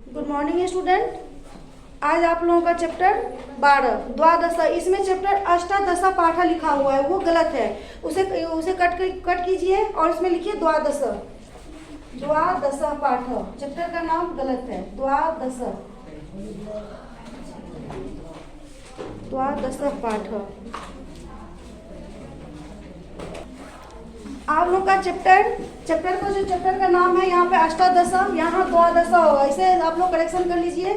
Good morning student. आज आप लोगों का चैप्टर 12 द्वादश, इसमें चैप्टर अष्टादश पाठ लिखा हुआ है, वो गलत है। उसे कट कीजिए और इसमें लिखिए द्वादश। द्वादश पाठ, चैप्टर का नाम गलत है। द्वादश पाठ। आप लोग का चैप्टर का जो चैप्टर का नाम है, यहाँ पे अष्टादश, यहाँ द्वादश होगा। इसे आप लोग करेक्शन कर लीजिए।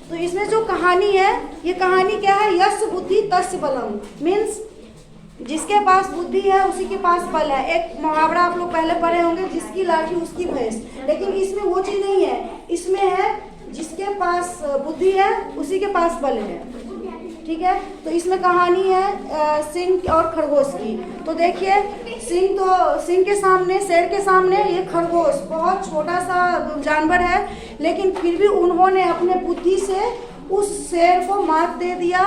तो इसमें जो कहानी है, ये कहानी क्या है? यश बुद्धि तस्य बलम, मीन्स जिसके पास बुद्धि है उसी के पास बल है। एक मुहावरा आप लोग पहले पढ़े होंगे, जिसकी लाठी उसकी भैंस। लेकिन इसमें वो चीज नहीं है, इसमें है जिसके पास बुद्धि है उसी के पास बल है। ठीक है, तो इसमें कहानी है सिंह और खरगोश की। तो देखिए, सिंह के सामने, शेर के सामने ये खरगोश बहुत छोटा सा जानवर है, लेकिन फिर भी उन्होंने अपने बुद्धि से उस शेर को मात दे दिया,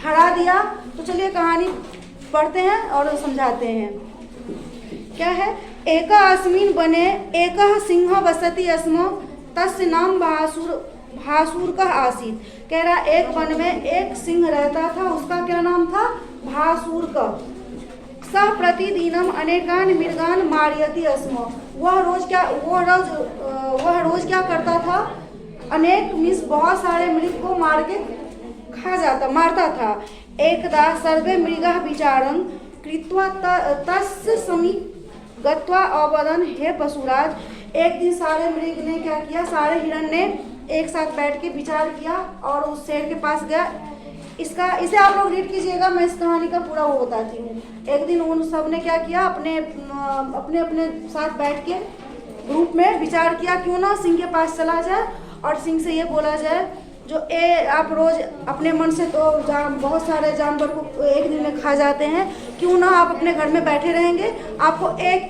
हरा दिया। तो चलिए कहानी पढ़ते हैं और समझाते हैं। क्या है? एका अस्मिन बने एकः सिंह वसति अस्मो तस्य नाम भासुर का आसीत। कह रहा एक वन में एक सिंह रहता था, उसका क्या नाम था? भासुर का। सह प्रतिदिनम अनेकान मृगान मारयति अस्मो। वह रोज क्या करता था? अनेक मीन्स बहुत सारे मृग को मार के मारता था। एकदा सर्वे मृगाः विचारं कृत्वा तस्य समीप गत्वा अवदन्, हे पशुराज। एक दिन सारे मृग ने क्या किया? सारे हिरण ने एक साथ बैठ के विचार किया और उस शेर के पास गया। इसे आप लोग रीड कीजिएगा, मैं इस कहानी का पूरा वो बताती हूँ। एक दिन उन सब ने क्या किया? अपने अपने साथ बैठ के ग्रुप में विचार किया, क्यों ना सिंह के पास चला जाए और सिंह से ये बोला जाए, जो आप रोज अपने मन से तो बहुत सारे जानवर को एक दिन में खा जाते हैं, क्यों ना आप अपने घर में बैठे रहेंगे, आपको एक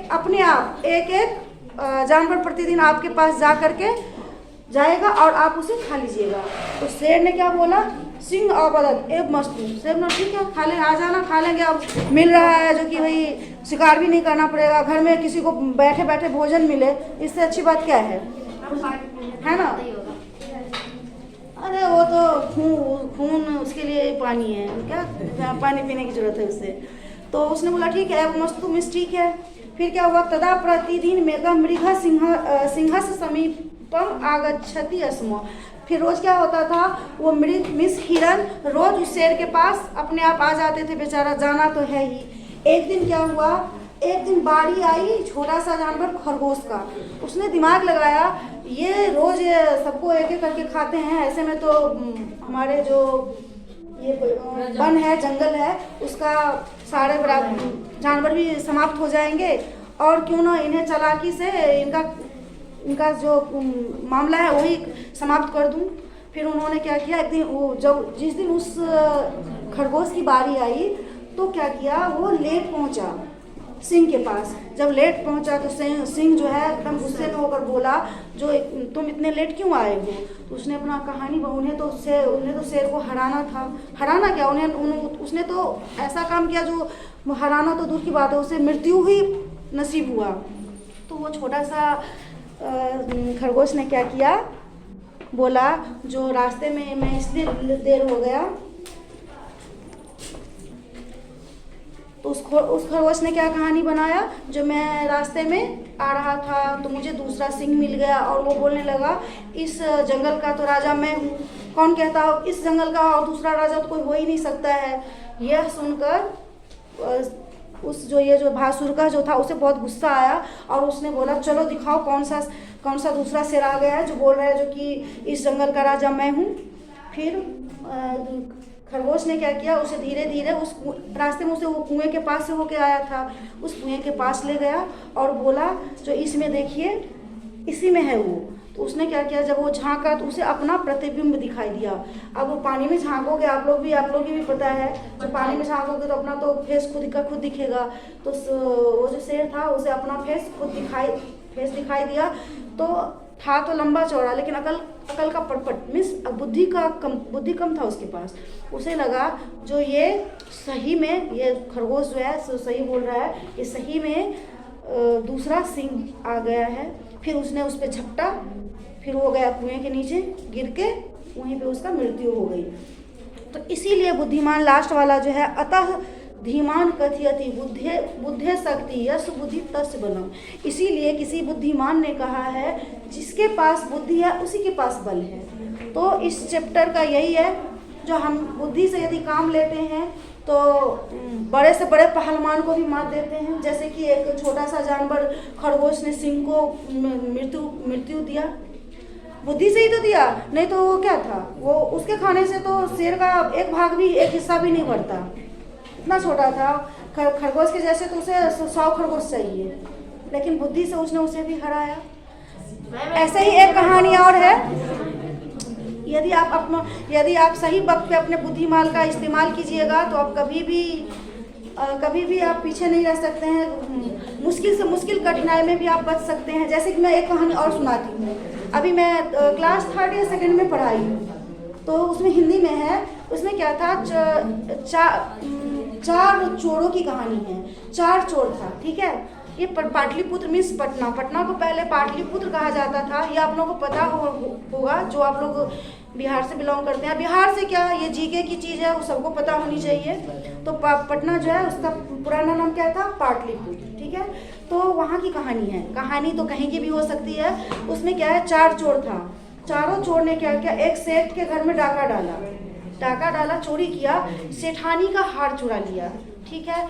जानवर प्रतिदिन आपके पास जा करके जाएगा और आप उसे खा लीजिएगा। तो शेर ने क्या बोला? सिंह अवदत एव मस्तु। शेर ने ठीक है, खा ले, आ जाना, खा लेंगे। अब मिल रहा है जो कि भाई शिकार भी नहीं करना पड़ेगा, घर में किसी को बैठे बैठे भोजन मिले, इससे अच्छी बात क्या है ना? अरे वो तो खून उसके लिए पानी है, क्या पानी पीने की जरूरत है उससे। तो उसने बोला ठीक है, अब मस्तु मिस ठीक है। फिर क्या हुआ? तदा प्रतिदिन मेगा मृग सिंह से समीपम आगच्छति अस्म। फिर रोज क्या होता था? वो मृग मिस हिरन रोज उस शेर के पास अपने आप आ जाते थे, बेचारा जाना तो है ही। एक दिन क्या हुआ? एक दिन बारी आई छोटा सा जानवर खरगोश का। उसने दिमाग लगाया, ये रोज सबको एक एक करके खाते हैं, ऐसे में तो हमारे जो ये वन है, जंगल है, उसका सारे जानवर भी समाप्त हो जाएंगे। और क्यों ना इन्हें चालाकी से इनका जो मामला है वही समाप्त कर दूं। फिर उन्होंने क्या किया? एक दिन जिस दिन उस खरगोश की बारी आई तो क्या किया? वो लेट पहुंचा सिंह के पास। जब लेट पहुंचा तो सिंह जो है एकदम गुस्से में होकर बोला, जो तुम इतने लेट क्यों आए हो? तो उसने अपना कहानी, उन्हें तो शेर को हराना क्या, उसने तो ऐसा काम किया जो हराना तो दूर की बात है, उसे मृत्यु ही नसीब हुआ। तो वो छोटा सा खरगोश ने क्या किया? बोला, जो रास्ते में मैं इसलिए देर हो गया, तो उस खरगोश ने क्या कहानी बनाया? जो मैं रास्ते में आ रहा था तो मुझे दूसरा सिंह मिल गया और वो बोलने लगा, इस जंगल का तो राजा मैं हूँ। कौन कहता हो इस जंगल का और दूसरा राजा तो कोई हो ही नहीं सकता है। यह सुनकर ये जो भासुर का जो था, उसे बहुत गुस्सा आया और उसने बोला, चलो दिखाओ कौन सा दूसरा शेर आ गया है जो बोल रहा है जो कि इस जंगल का राजा मैं हूँ। फिर खरगोश ने क्या किया? उसे धीरे धीरे उस रास्ते में उसे वो कुएं के पास से होके आया था, उस कुएं के पास ले गया और बोला, जो इसमें देखिए, इसी में है वो। तो उसने क्या किया? जब वो झांका तो उसे अपना प्रतिबिंब दिखाई दिया। अब वो पानी में झांकोगे, आप लोग की भी पता है, जब पानी में झांकोगे तो अपना तो फेस खुद दिखेगा। तो वो जो शेर था उसे अपना फेस दिखाई दिया। तो था तो लंबा चौड़ा, लेकिन अकल का पटपट, मीन्स बुद्धि कम था उसके पास। उसे लगा जो ये सही में, ये खरगोश जो है सही बोल रहा है, ये सही में दूसरा सिंह आ गया है। फिर उसने उस पर झपटा, फिर वो गया कुएं के नीचे, गिर के वहीं पे उसका मृत्यु हो गई। तो इसीलिए बुद्धिमान लास्ट वाला जो है, अतः धीमान कथयति बुद्धे बुद्धे शक्ति यश बुद्धि तस्य बलम। इसीलिए किसी बुद्धिमान ने कहा है जिसके पास बुद्धि है उसी के पास बल है। तो इस चैप्टर का यही है, जो हम बुद्धि से यदि काम लेते हैं तो बड़े से बड़े पहलवान को भी मार देते हैं। जैसे कि एक छोटा सा जानवर खरगोश ने सिंह को मृत्यु दिया, बुद्धि से ही तो दिया, नहीं तो वो क्या था, वो उसके खाने से तो शेर का एक भाग भी, एक हिस्सा भी नहीं बढ़ता, इतना छोटा था। खरगोश के जैसे तो उसे 100 खरगोश चाहिए, लेकिन बुद्धि से उसने उसे भी हराया। ऐसे ही एक कहानी और है, यदि आप सही वक्त पे अपने बुद्धिमाल का इस्तेमाल कीजिएगा तो आप कभी भी आप पीछे नहीं रह सकते हैं। मुश्किल से मुश्किल कठिनाई में भी आप बच सकते हैं। जैसे कि मैं एक कहानी और सुनाती हूँ। अभी मैं क्लास 3rd या 2nd में पढ़ाई हूँ, तो उसमें हिंदी में है। उसमें क्या था, 4 चोरों की कहानी है। 4 चोर था, ठीक है। ये पाटलिपुत्र मीन्स पटना। पटना को पहले पाटलिपुत्र कहा जाता था। ये आप लोगों को पता होगा, जो आप लोग बिहार से बिलोंग करते हैं। बिहार से क्या, ये जीके की चीज़ है, वो सबको पता होनी चाहिए। तो पटना जो है उसका पुराना नाम क्या था, पाटलिपुत्र, ठीक है। तो वहाँ की कहानी है। कहानी तो कहीं की भी हो सकती है। उसमें क्या है, 4 चोर था। चारों चोर ने क्या किया, एक सेठ के घर में डाका डाला, चोरी किया, सेठानी का हार चुरा लिया, ठीक है।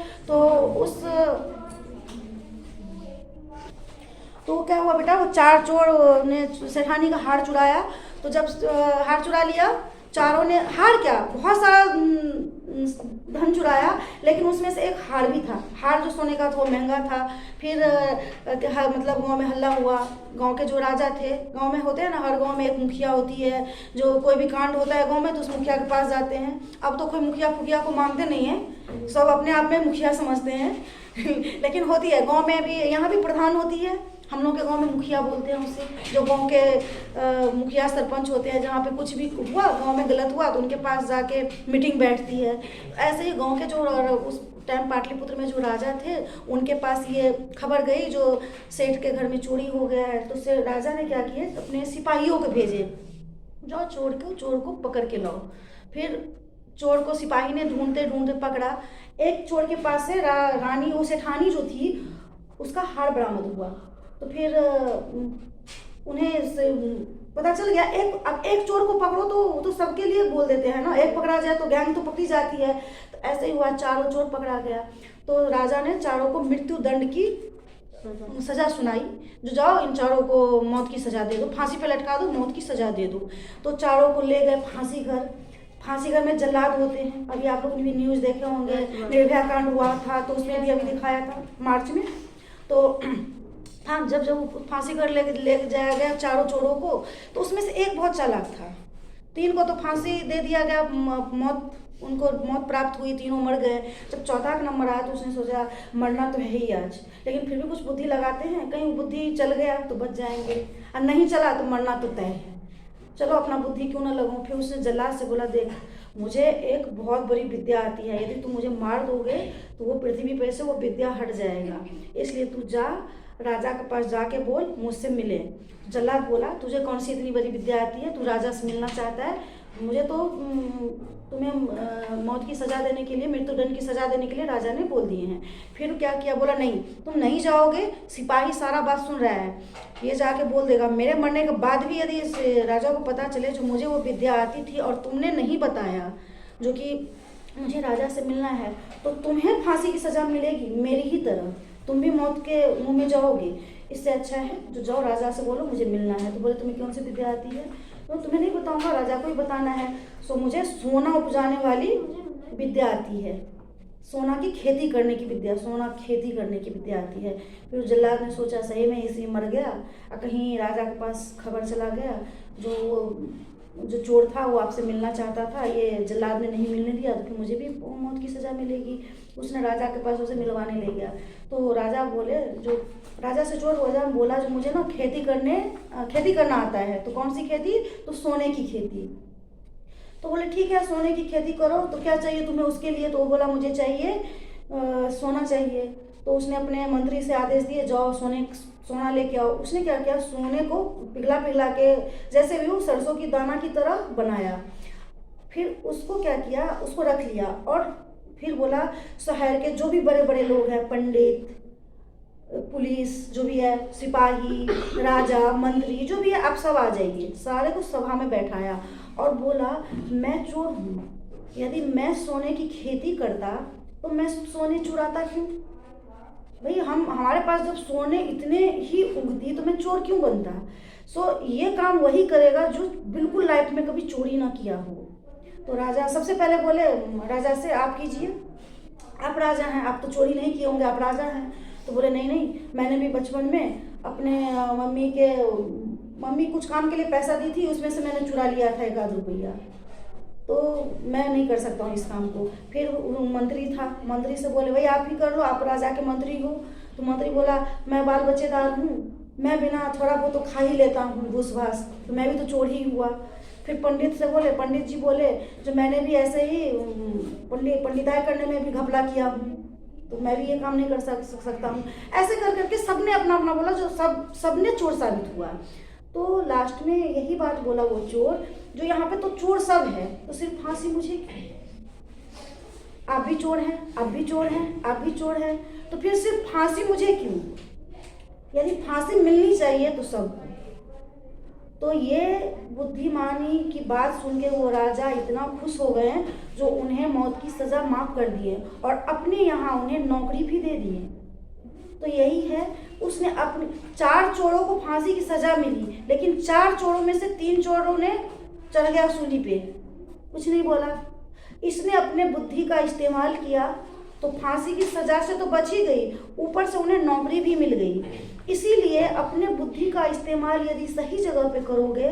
तो क्या हुआ बेटा, वो 4 चोर ने सेठानी का हार चुराया। तो जब हार चुरा लिया, चारों ने, हार क्या, बहुत सारा धन चुराया, लेकिन उसमें से एक हार भी था। हार जो सोने का था वो महंगा था। फिर मतलब गांव में हल्ला हुआ। गांव के जो राजा थे, गांव में होते हैं ना, हर गांव में एक मुखिया होती है। जो कोई भी कांड होता है गांव में तो उस मुखिया के पास जाते हैं। अब तो कोई मुखिया फुखिया को मानते नहीं है, सब अपने आप में मुखिया समझते हैं लेकिन होती है गाँव में भी, यहाँ भी प्रधान होती है। हम लोग के गांव में मुखिया बोलते हैं उसे, जो गांव के मुखिया सरपंच होते हैं। जहाँ पे कुछ भी हुआ, गांव में गलत हुआ, तो उनके पास जाके मीटिंग बैठती है। ऐसे ही गांव के जो उस टाइम पाटलिपुत्र में जो राजा थे, उनके पास ये खबर गई जो सेठ के घर में चोरी हो गया है। तो राजा ने क्या किया, अपने सिपाहियों को भेजे, जाओ चोर को पकड़ के लाओ। फिर चोर को सिपाही ने ढूंढते ढूंढते पकड़ा। एक चोर के पास से रानी, वो सेठानी जो थी, उसका हार बरामद हुआ। तो फिर उन्हें पता चल गया, अब एक चोर को पकड़ो तो सबके लिए बोल देते हैं ना, एक पकड़ा जाए तो गैंग तो पकड़ी जाती है। तो ऐसे ही हुआ, 4 चोर पकड़ा गया। तो राजा ने चारों को मृत्यु दंड की सजा सुनाई, जो जाओ इन चारों को मौत की सजा दे दो, फांसी पे लटका दो, मौत की सजा दे दो। तो चारों को ले गए फांसी घर में जल्लाद होते हैं। अभी आप लोग भी न्यूज़ देखे होंगे, निर्भया कांड हुआ था, तो उसमें भी अभी दिखाया था मार्च में। तो हाँ, जब फांसी घर ले जाया गया 4 चोरों को, तो उसमें से एक बहुत चालाक था। 3 को तो फांसी दे दिया गया, उनको मौत प्राप्त हुई, तीनों मर गए। जब 4था का नंबर आया तो उसने सोचा मरना तो है ही आज, लेकिन फिर भी कुछ बुद्धि लगाते हैं, कहीं बुद्धि चल गया तो बच जाएंगे, और नहीं चला तो मरना तो तय है, चलो अपना बुद्धि क्यों ना लगाऊं। फिर उसने जल्लाद से बोला, देख मुझे एक बहुत बड़ी विद्या आती है, यदि तुम मुझे मार दोगे तो वो पृथ्वी पर से वो विद्या हट जाएगा, इसलिए तू जा, राजा के पास जाके बोल मुझसे मिले। जल्लाद बोला, तुझे कौन सी इतनी बड़ी विद्या आती है, तू राजा से मिलना चाहता है, मुझे तो तुम्हें मौत की सज़ा देने के लिए, मृत्युदंड की सज़ा देने के लिए राजा ने बोल दिए हैं। फिर क्या किया, बोला नहीं तुम नहीं जाओगे, सिपाही सारा बात सुन रहा है, ये जाके बोल देगा मेरे मरने के बाद भी यदि इस राजा को पता चले जो मुझे वो विद्या आती थी और तुमने नहीं बताया, जो कि मुझे राजा से मिलना है, तो तुम्हें फांसी की सज़ा मिलेगी मेरी ही तरह, तुम भी मौत के मुंह में जाओगे। इससे अच्छा है जो जाओ राजा से बोलो मुझे मिलना है। तो बोले तुम्हें कौन सी विद्या आती है, तो तुम्हें नहीं बताऊंगा, राजा को ही बताना है। सो मुझे सोना उपजाने वाली विद्या आती है, सोना की खेती करने की विद्या, सोना खेती करने की विद्या आती है। फिर जल्लाद ने सोचा सही में इसी मर गया, और कहीं राजा के पास खबर चला गया जो चोर था वो आपसे मिलना चाहता था, ये जल्लाद ने नहीं मिलने दिया, तो फिर मुझे भी मौत की सज़ा मिलेगी। उसने राजा के पास उसे मिलवाने ले गया। तो राजा बोले, जो राजा से चोर राजा बोला, जो मुझे ना खेती करना आता है। तो कौन सी खेती, तो सोने की खेती। तो बोले ठीक है सोने की खेती करो, तो क्या चाहिए तुम्हें उसके लिए, तो वो बोला मुझे चाहिए सोना चाहिए। तो उसने अपने मंत्री से आदेश दिए, जाओ सोना लेके आओ। उसने क्या किया, सोने को पिघला पिघला के जैसे भी वो सरसों की दाना की तरह बनाया। फिर उसको क्या किया, उसको रख लिया और फिर बोला शहर के जो भी बड़े बड़े लोग हैं, पंडित, पुलिस जो भी है, सिपाही, राजा, मंत्री जो भी है, आप सब आ जाइए। सारे को सभा में बैठाया और बोला मैं चोर हूँ, यदि मैं सोने की खेती करता तो मैं सोने चुराता क्यों? भाई हमारे पास जब सोने इतने ही उगती तो मैं चोर क्यों बनता? ये काम वही करेगा जो बिल्कुल लाइफ में कभी चोरी ना किया हो। तो राजा सबसे पहले बोले राजा से, आप कीजिए, आप राजा हैं, आप तो चोरी नहीं किए होंगे, आप राजा हैं। तो बोले नहीं नहीं, मैंने भी बचपन में अपने मम्मी कुछ काम के लिए पैसा दी थी, उसमें से मैंने चुरा लिया था 1 आध रुपया, तो मैं नहीं कर सकता हूँ इस काम को। फिर मंत्री था, मंत्री से बोले भाई आप ही कर लो, आप राजा के मंत्री हो। तो मंत्री बोला मैं बाल बच्चेदार हूँ, मैं बिना थोड़ा बहुत तो खा ही लेता हूँ घूस भास, तो मैं भी तो चोर ही हुआ। फिर पंडित से बोले, पंडित जी बोले जो मैंने भी ऐसे ही पंडिताई करने में भी घपला किया हूँ, तो मैं भी ये काम नहीं कर सकता हूँ। ऐसे कर करके सबने अपना अपना बोला, जो सबने चोर साबित हुआ। तो लास्ट में यही बात बोला वो चोर, जो यहाँ पे तो चोर सब है, तो सिर्फ फांसी मुझे क्यों? आप भी चोर हैं, आप भी चोर हैं, आप भी चोर हैं, तो फिर सिर्फ फांसी मुझे क्यों? यदि फांसी मिलनी चाहिए तो सबको। तो ये बुद्धिमानी की बात सुन के वो राजा इतना खुश हो गए जो उन्हें मौत की सज़ा माफ़ कर दिए और अपने यहाँ उन्हें नौकरी भी दे दिए। तो यही है, उसने अपने 4 चोरों को फांसी की सज़ा मिली, लेकिन 4 चोरों में से 3 चोरों ने चढ़ गया सूली पे, कुछ नहीं बोला। इसने अपने बुद्धि का इस्तेमाल किया तो फांसी की सज़ा से तो बच ही गई, ऊपर से उन्हें नौकरी भी मिल गई। इसीलिए अपने बुद्धि का इस्तेमाल यदि सही जगह पे करोगे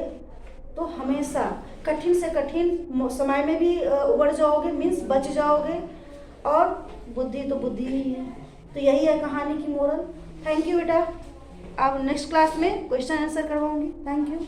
तो हमेशा कठिन से कठिन समय में भी उबर जाओगे, मीन्स बच जाओगे। और बुद्धि तो बुद्धि ही है। तो यही है कहानी की मोरल। थैंक यू बेटा, अब नेक्स्ट क्लास में क्वेश्चन आंसर करवाऊंगी। Thank you.